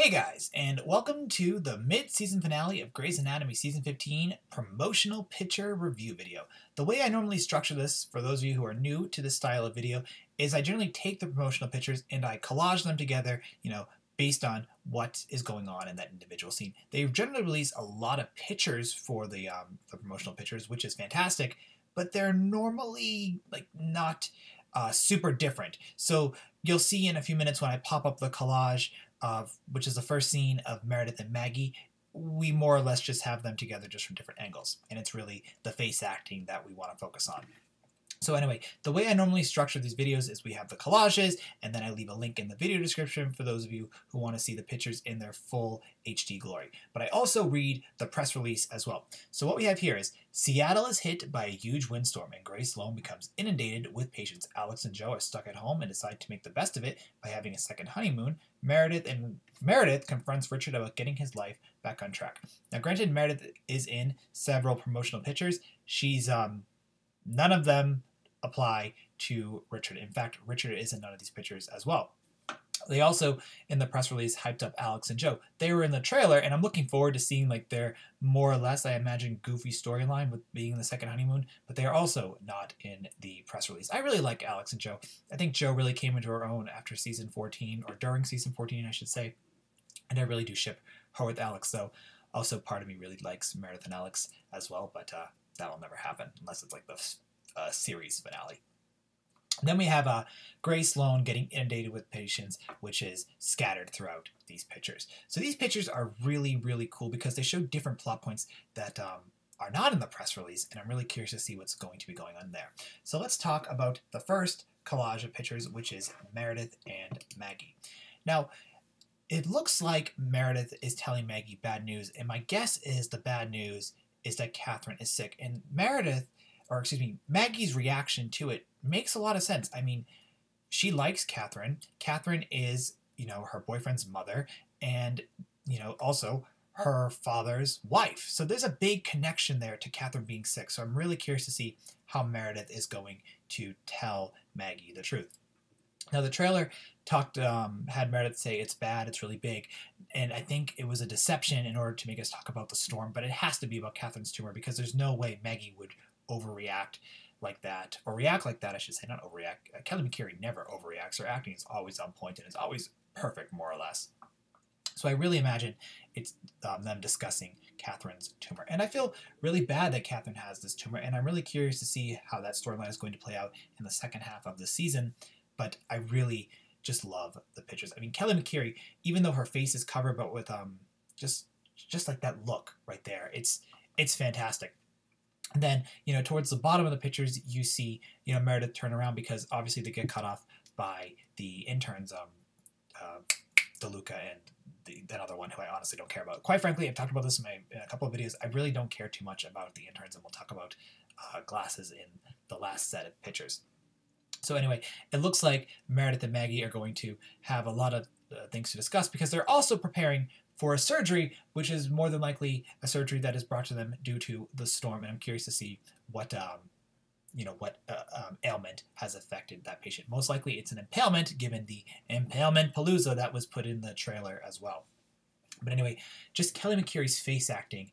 Hey guys, and welcome to the mid-season finale of Grey's Anatomy Season 15 Promotional Picture Review video. The way I normally structure this, for those of you who are new to this style of video, is I generally take the promotional pictures and I collage them together, based on what is going on in that individual scene. They generally release a lot of pictures for the promotional pictures, which is fantastic, but they're normally not super different. So you'll see in a few minutes when I pop up the collage, which is the first scene of Meredith and Maggie, we more or less just have them together just from different angles. And it's really the face acting that we want to focus on. So anyway, the way I normally structure these videos is we have the collages, and then I leave a link in the video description for those of you who want to see the pictures in their full HD glory. But I also read the press release as well. So what we have here is, Seattle is hit by a huge windstorm and Grace Sloan becomes inundated with patients. Alex and Joe are stuck at home and decide to make the best of it by having a second honeymoon. Meredith confronts Richard about getting his life back on track. Now granted, Meredith is in several promotional pictures. She's none of them apply to Richard. In fact, Richard is in none of these pictures as well. They also, in the press release, hyped up Alex and Joe. They were in the trailer, and I'm looking forward to seeing their more or less, I imagine, goofy storyline with being in the second honeymoon, but they are also not in the press release. I really like Alex and Joe. I think Joe really came into her own after season 14, or during season 14, I should say, and I really do ship her with Alex, though. Also, part of me really likes Meredith and Alex as well, but that'll never happen unless it's like the series finale. Then we have Grace Sloan getting inundated with patients, which is scattered throughout these pictures. So these pictures are really, really cool because they show different plot points that are not in the press release, and I'm really curious to see what's going to be going on there. So let's talk about the first collage of pictures, which is Meredith and Maggie. Now, it looks like Meredith is telling Maggie bad news, and my guess is the bad news is that Catherine is sick, and Maggie's reaction to it makes a lot of sense. I mean, she likes Catherine. Catherine is, her boyfriend's mother and, also her father's wife. So there's a big connection there to Catherine being sick. So I'm really curious to see how Meredith is going to tell Maggie the truth. Now, the trailer had Meredith say it's bad, it's really big, and I think it was a deception in order to make us talk about the storm, but it has to be about Catherine's tumor because there's no way Maggie would overreact like that, or react like that, I should say, not overreact. Kelly McCreary never overreacts. Her acting is always on point and is always perfect, more or less. So I really imagine it's them discussing Catherine's tumor. And I feel really bad that Catherine has this tumor, and I'm really curious to see how that storyline is going to play out in the second half of the season. But I really just love the pictures. I mean, Kelly McCreary, even though her face is covered, but with just like that look right there, it's fantastic. And then, towards the bottom of the pictures, you see, Meredith turn around because obviously they get cut off by the interns, DeLuca and that other one who I honestly don't care about. Quite frankly, I've talked about this in a couple of videos. I really don't care too much about the interns, and we'll talk about glasses in the last set of pictures. So anyway, it looks like Meredith and Maggie are going to have a lot of things to discuss because they're also preparing for a surgery, which is more than likely a surgery that is brought to them due to the storm. And I'm curious to see what ailment has affected that patient. Most likely it's an impalement, given the impalement palooza that was put in the trailer as well. But anyway, just Kelly McCreary's face acting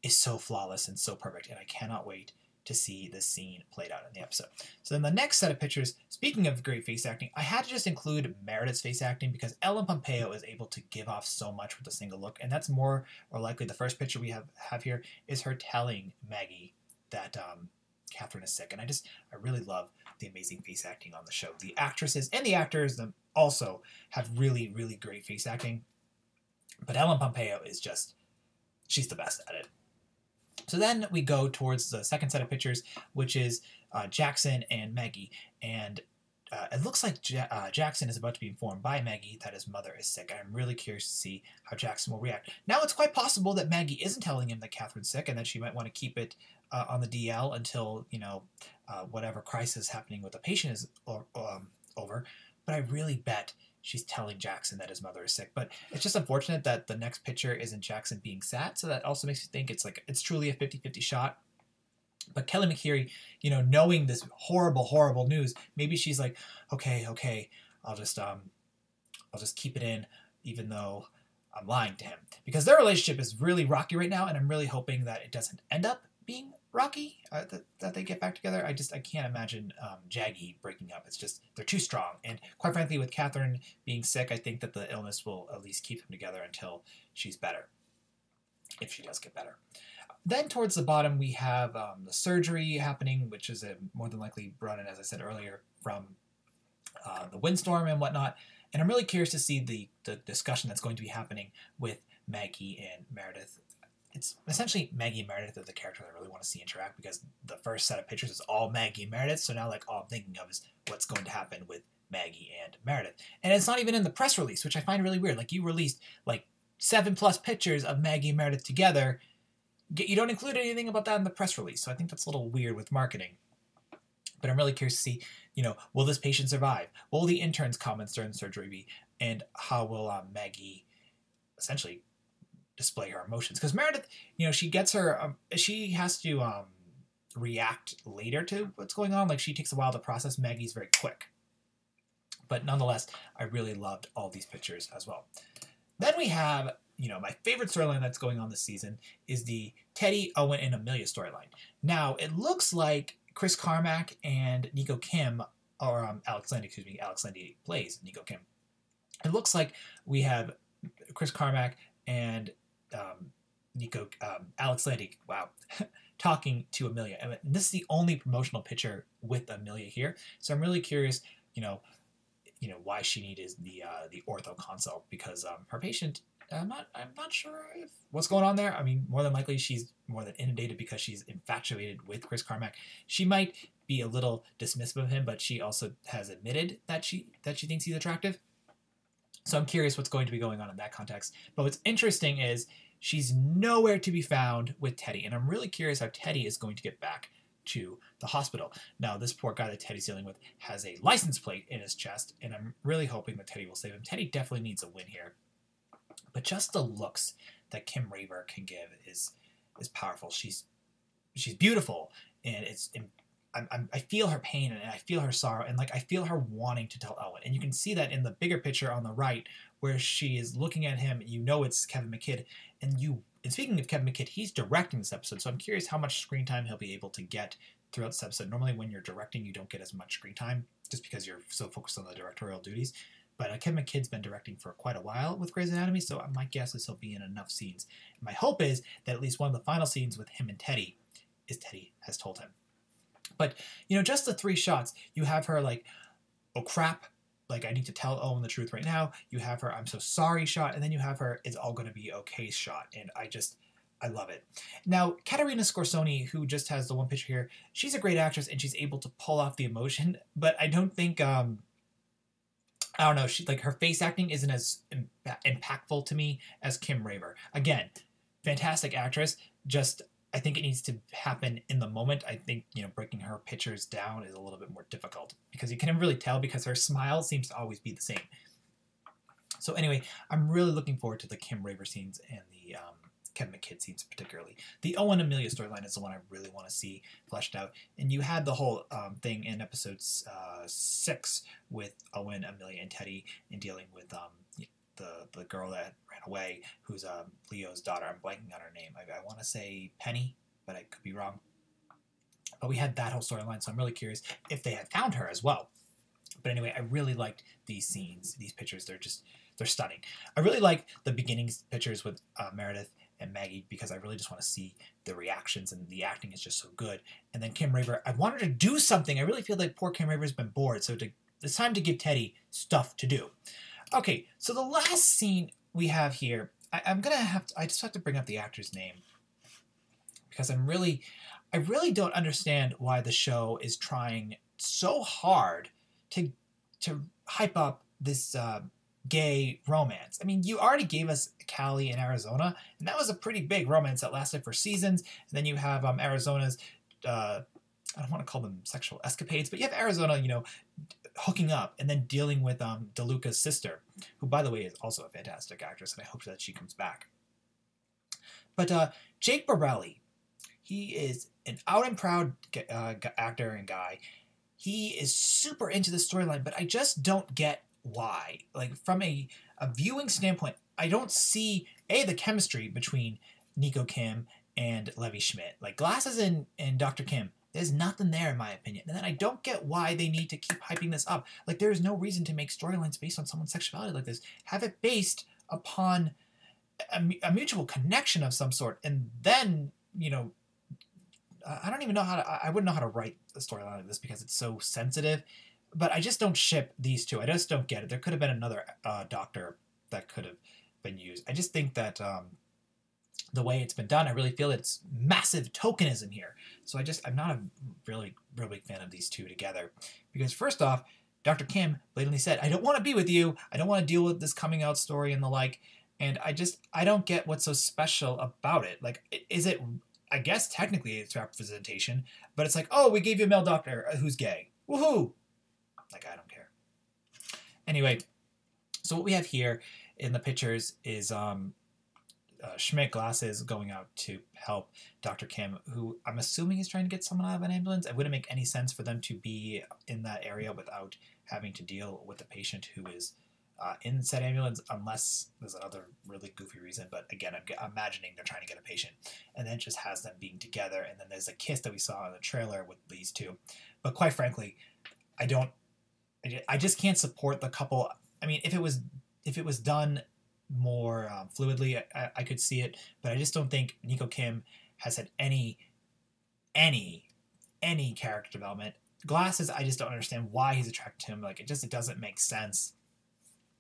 is so flawless and so perfect, and I cannot wait to see this scene played out in the episode. So then the next set of pictures, speaking of great face acting, I had to just include Meredith's face acting because Ellen Pompeo is able to give off so much with a single look, and that's more or likely the first picture we have here is her telling Maggie that Catherine is sick, and I really love the amazing face acting on the show. The actresses and the actors them also have really, really great face acting, but Ellen Pompeo is she's the best at it. So then we go towards the second set of pictures, which is Jackson and Maggie. And it looks like Jackson is about to be informed by Maggie that his mother is sick. And I'm really curious to see how Jackson will react. Now, it's quite possible that Maggie isn't telling him that Catherine's sick and that she might want to keep it on the DL until, whatever crisis happening with the patient is over. But I really bet she's telling Jackson that his mother is sick. But it's just unfortunate that the next picture isn't Jackson being sad, so that also makes me think it's truly a 50-50 shot. But Kelly McCreary, knowing this horrible, horrible news, maybe she's like, okay, I'll just keep it in, even though I'm lying to him, because their relationship is really rocky right now, and I'm really hoping that it doesn't end up being rocky, that they get back together. I can't imagine Jaggy breaking up. It's just, they're too strong. And quite frankly, with Catherine being sick, I think that the illness will at least keep them together until she's better, if she does get better. Then towards the bottom, we have the surgery happening, which is more than likely brought in, as I said earlier, from the windstorm and whatnot. And I'm really curious to see the discussion that's going to be happening with Maggie and Meredith. It's essentially Maggie and Meredith are the characters I really want to see interact, because the first set of pictures is all Maggie and Meredith. So now, like, all I'm thinking of is what's going to happen with Maggie and Meredith. And it's not even in the press release, which I find really weird. Like, you released like 7+ pictures of Maggie and Meredith together. You don't include anything about that in the press release. So I think that's a little weird with marketing. But I'm really curious to see, will this patient survive? What will the intern's comments during surgery be? And how will Maggie essentially display her emotions? Because Meredith, she gets her, she has to react later to what's going on. Like, she takes a while to process. Maggie's very quick. But nonetheless, I really loved all these pictures as well. Then we have, my favorite storyline that's going on this season is the Teddy, Owen, and Amelia storyline. Now, it looks like Chris Carmack and Nico Kim, or Alex Landy, excuse me, Alex Landy plays Nico Kim. It looks like we have Chris Carmack and Alex Landy, wow, talking to Amelia. And this is the only promotional picture with Amelia here. So I'm really curious, why she needed the ortho consult, because her patient, I'm not sure what's going on there. I mean, more than likely she's more than inundated because she's infatuated with Chris Carmack. She might be a little dismissive of him, but she also has admitted that she thinks he's attractive. So I'm curious what's going to be going on in that context. But what's interesting is she's nowhere to be found with Teddy, and I'm really curious how Teddy is going to get back to the hospital. Now, this poor guy that Teddy's dealing with has a license plate in his chest, and I'm really hoping that Teddy will save him. Teddy definitely needs a win here. But just the looks that Kim Raver can give is powerful. She's beautiful, and I feel her pain, and I feel her sorrow, and like I feel her wanting to tell Owen. And you can see that in the bigger picture on the right, where she is looking at him. It's Kevin McKidd, and speaking of Kevin McKidd, he's directing this episode, so I'm curious how much screen time he'll be able to get throughout this episode. Normally, when you're directing, you don't get as much screen time just because you're so focused on the directorial duties. But Kevin McKidd's been directing for quite a while with Grey's Anatomy, so my guess is he'll be in enough scenes. And my hope is that at least one of the final scenes with him and Teddy is Teddy has told him. But, just the 3 shots, you have her like, oh crap, like I need to tell Owen the truth right now. You have her, I'm so sorry shot, and then you have her, it's all going to be okay shot. And I love it. Now, Katerina Scorsoni, who just has the one picture here, she's a great actress and she's able to pull off the emotion, but I don't think, I don't know, her face acting isn't as impactful to me as Kim Raver. Again, fantastic actress, just I think it needs to happen in the moment. I think, breaking her pictures down is a little bit more difficult because you can never really tell because her smile seems to always be the same. So anyway, I'm really looking forward to the Kim Raver scenes and the Kevin McKidd scenes particularly. The Owen Amelia storyline is the one I really want to see fleshed out. And you had the whole thing in episode 6 with Owen, Amelia, and Teddy in dealing with the girl that ran away, who's Leo's daughter. I'm blanking on her name. I want to say Penny, but I could be wrong. But we had that whole storyline, so I'm really curious if they had found her as well. But anyway, I really liked these scenes, these pictures. They're stunning. I really like the beginning pictures with Meredith and Maggie because I really just want to see the reactions, and the acting is just so good. And then Kim Raver, I wanted to do something. I really feel like poor Kim Raver's been bored, so it's time to give Teddy stuff to do. Okay, so the last scene we have here, I just have to bring up the actor's name because I really don't understand why the show is trying so hard to hype up this gay romance. I mean, you already gave us Cali in Arizona, and that was a pretty big romance that lasted for seasons. And then you have Arizona's, I don't want to call them sexual escapades, but you have Arizona, hooking up and then dealing with DeLuca's sister, who, by the way, is also a fantastic actress, and I hope that she comes back. But Jake Borelli, he is an out and proud actor and guy. He is super into the storyline, but I just don't get why. Like, from a viewing standpoint, I don't see the chemistry between Nico Kim and Levi Schmidt. Like Glasses and Dr. Kim, there's nothing there in my opinion. And then I don't get why they need to keep hyping this up. Like there is no reason to make storylines based on someone's sexuality like this. Have it based upon a mutual connection of some sort, and then, you know, I don't even know how to, I wouldn't know how to write a storyline like this because it's so sensitive, but I just don't ship these two. I just don't get it. There could have been another doctor that could have been used. I just think that the way it's been done, I really feel it's massive tokenism here. So I'm not a really, real big fan of these two together, because first off, Dr. Kim blatantly said, I don't want to be with you. I don't want to deal with this coming out story and the like. And I don't get what's so special about it. Like, is it, I guess technically it's representation, but it's like, oh, we gave you a male doctor who's gay. Woohoo! Like, I don't care. Anyway, so what we have here in the pictures is Schmidt Glasses going out to help Dr. Kim, who I'm assuming is trying to get someone out of an ambulance. It wouldn't make any sense for them to be in that area without having to deal with the patient who is in said ambulance, unless there's another really goofy reason. But again, I'm imagining they're trying to get a patient, and then it just has them being together. And then there's a kiss that we saw in the trailer with these two. But quite frankly, I just can't support the couple. I mean, if it was done more fluidly, I could see it, but I just don't think Nico Kim has had any character development. Glasses, I just don't understand why he's attracted to him. Like, it doesn't make sense.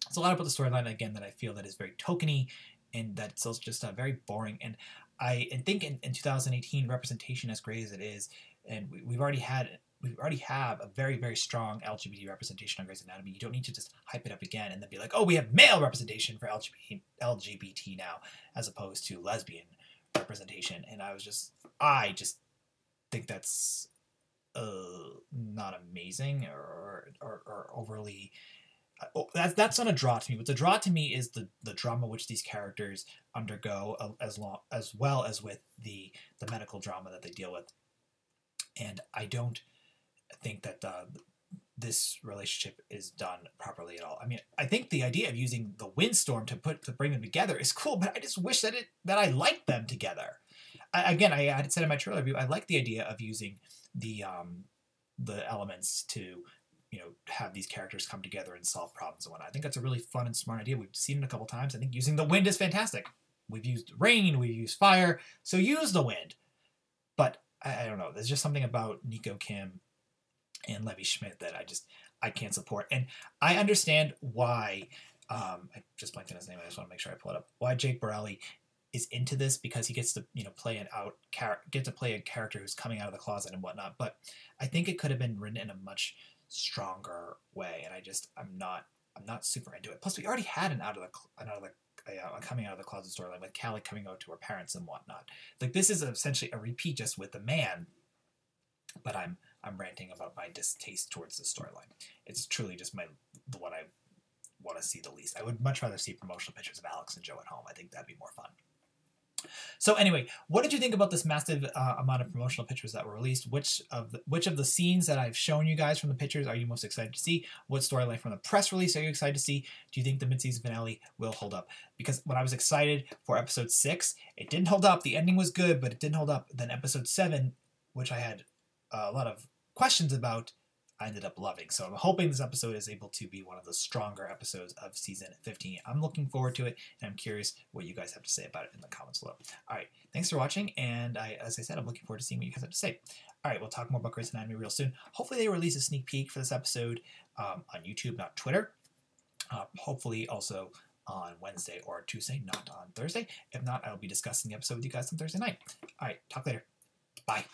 It's a lot about the storyline, again, that I feel that is very tokeny, and that it's also just very boring. And I think in 2018, representation as great as it is, and we already have a very, very strong LGBT representation on Grey's Anatomy. You don't need to just hype it up again and then be like, oh, we have male representation for LGBT now, as opposed to lesbian representation. And I just think that's not amazing or overly. That's not a draw to me. What's a draw to me is the drama which these characters undergo, as well as with the medical drama that they deal with. And I don't think that this relationship is done properly at all. I mean, I think the idea of using the windstorm to bring them together is cool, but I just wish that I liked them together. I had said in my trailer review, I like the idea of using the elements to, you know, have these characters come together and solve problems and whatnot. I think that's a really fun and smart idea. We've seen it a couple times. I think using the wind is fantastic. We've used rain, we've used fire, so use the wind. But I don't know. There's just something about Nico Kim and Levi Schmidt that I can't support. And I understand why, I just blanked on his name. I just want to make sure I pull it up. Why Jake Borelli is into this, because he gets to, you know, play a character who's coming out of the closet and whatnot. But I think it could have been written in a much stronger way, and I'm not super into it. Plus, we already had an coming out of the closet storyline with Callie coming out to her parents and whatnot. Like, this is essentially a repeat just with a man. But I'm ranting about my distaste towards the storyline. It's truly just the one I want to see the least. I would much rather see promotional pictures of Alex and Joe at home. I think that'd be more fun. So anyway, what did you think about this massive amount of promotional pictures that were released? Which of the scenes that I've shown you guys from the pictures are you most excited to see? What storyline from the press release are you excited to see? Do you think the mid-season finale will hold up? Because when I was excited for episode 6, it didn't hold up. The ending was good, but it didn't hold up. Then episode 7, which I had a lot of questions about, I ended up loving. So I'm hoping this episode is able to be one of the stronger episodes of season 15. I'm looking forward to it, and I'm curious what you guys have to say about it in the comments below. All right, thanks for watching, and as I said, I'm looking forward to seeing what you guys have to say. All right, we'll talk more about Grey's Anatomy real soon. Hopefully they release a sneak peek for this episode on YouTube, not Twitter. Hopefully also on Wednesday or Tuesday, not on Thursday. If not, I'll be discussing the episode with you guys on Thursday night. All right, talk later. Bye.